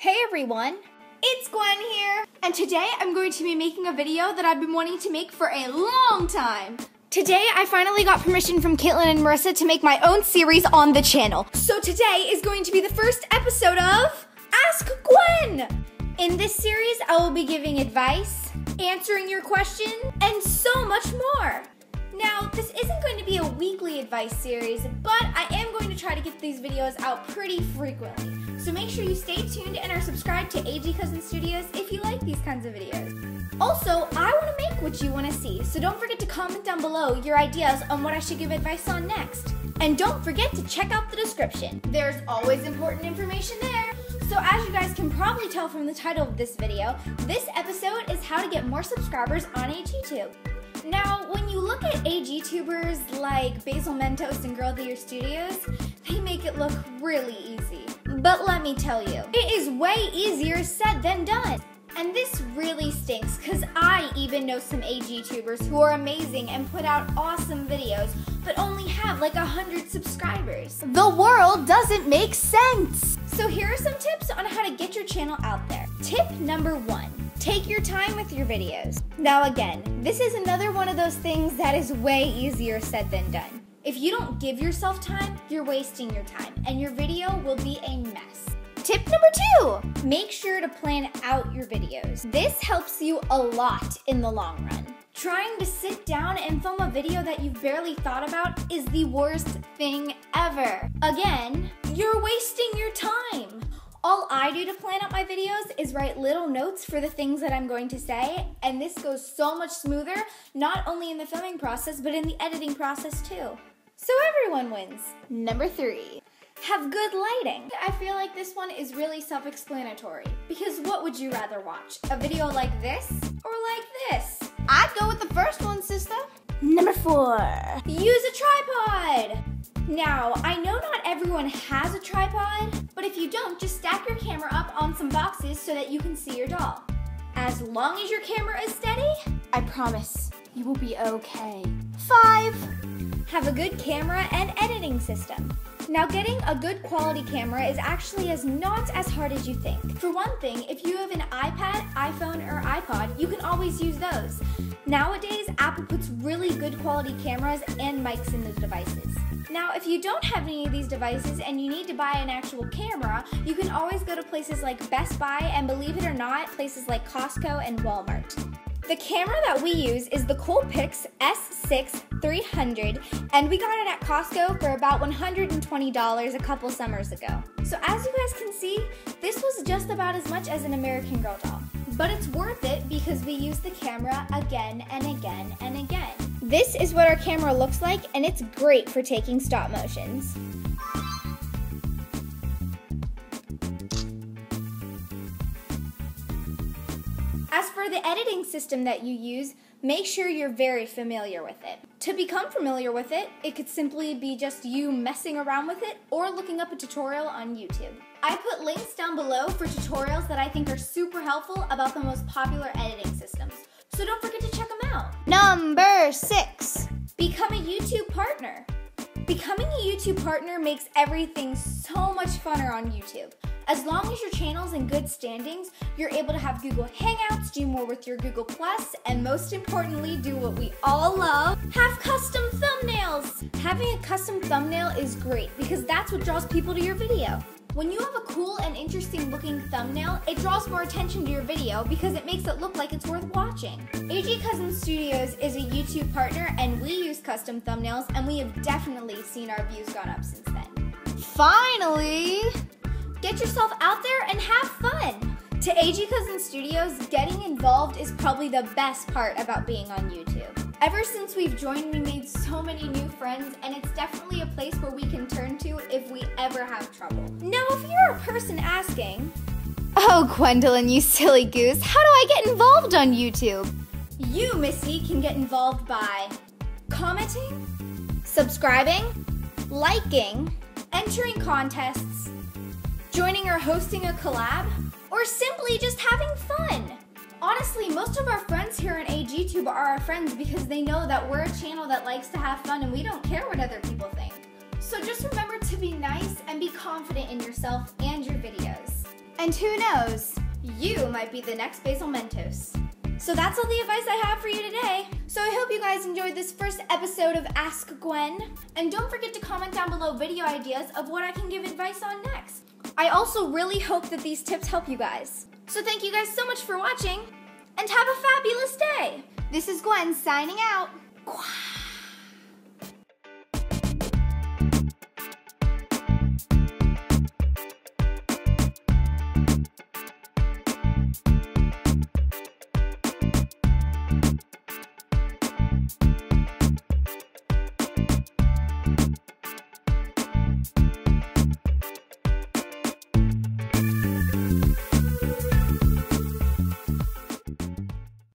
Hey everyone, it's Gwen here, and today I'm going to be making a video that I've been wanting to make for a long time. Today I finally got permission from Katelyn and Marissa to make my own series on the channel. So today is going to be the first episode of Ask Gwen! In this series I will be giving advice, answering your questions, and so much more. Now, this isn't going to be a weekly advice series, but I am going to try to get these videos out pretty frequently. So make sure you stay tuned and are subscribed to AGtube Studios if you like these kinds of videos. Also, I want to make what you want to see, so don't forget to comment down below your ideas on what I should give advice on next. And don't forget to check out the description. There's always important information there. So as you guys can probably tell from the title of this video, this episode is how to get more subscribers on AGtube. Now, when you look at AGtubers like Basil Mentos and Girl of the Year Studios, they make it look really easy. But let me tell you, it is way easier said than done. And this really stinks because I even know some AGtubers who are amazing and put out awesome videos, but only have like 100 subscribers. The world doesn't make sense. So here are some tips on how to get your channel out there. Tip number 1. Take your time with your videos. Now again, this is another one of those things that is way easier said than done. If you don't give yourself time, you're wasting your time and your video will be a mess. Tip number 2, make sure to plan out your videos. This helps you a lot in the long run. Trying to sit down and film a video that you've barely thought about is the worst thing ever. Again, you're wasting your time. All I do to plan out my videos is write little notes for the things that I'm going to say, and this goes so much smoother, not only in the filming process, but in the editing process too. So everyone wins. Number 3, have good lighting. I feel like this one is really self-explanatory, because what would you rather watch? A video like this or like this? I'd go with the first one, sister. Number 4, use a tripod. Now, I know not everyone has a tripod, but if you don't, just stack your camera up on some boxes so that you can see your doll. As long as your camera is steady, I promise you will be okay. 5, have a good camera and editing system. Now, getting a good quality camera is actually not as hard as you think. For one thing, if you have an iPad, iPhone, or iPod, you can always use those. Nowadays, Apple puts really good quality cameras and mics in those devices. Now, if you don't have any of these devices and you need to buy an actual camera, you can always go to places like Best Buy and, believe it or not, places like Costco and Walmart. The camera that we use is the Coolpix S6 300, and we got it at Costco for about $120 a couple summers ago. So as you guys can see, this was just about as much as an American Girl doll. But it's worth it because we use the camera again and again and again. This is what our camera looks like, and it's great for taking stop motions. As for the editing system that you use, make sure you're very familiar with it. To become familiar with it, it could simply be just you messing around with it or looking up a tutorial on YouTube. I put links down below for tutorials that I think are super helpful about the most popular editing systems. So don't forget to check them out. Number 6, become a YouTube partner. Becoming a YouTube partner makes everything so much funner on YouTube. As long as your channel's in good standings, you're able to have Google Hangouts, do more with your Google+, and most importantly, do what we all love, have custom thumbnails. Having a custom thumbnail is great because that's what draws people to your video. When you have a cool and interesting looking thumbnail, it draws more attention to your video because it makes it look like it's worth watching. AGtube Studios is a YouTube partner and we use custom thumbnails, and we have definitely seen our views gone up since then. Finally, get yourself out there and have fun. To AGtube Studios, getting involved is probably the best part about being on YouTube. Ever since we've joined, we made so many new friends, and it's definitely a place where we can turn to if we ever have trouble. Now, if you're a person asking, "Oh, Gwendolyn, you silly goose, how do I get involved on YouTube?" You, Missy, can get involved by commenting, subscribing, liking, entering contests, joining or hosting a collab, or simply just having fun. Honestly, most of our friends here on AGtube are our friends because they know that we're a channel that likes to have fun and we don't care what other people think. So just remember to be nice and be confident in yourself and your videos. And who knows, you might be the next Basil Mentos. So that's all the advice I have for you today. So I hope you guys enjoyed this first episode of Ask Gwen. And don't forget to comment down below video ideas of what I can give advice on next. I also really hope that these tips help you guys. So thank you guys so much for watching, and have a fabulous day. This is Gwen signing out. Quack.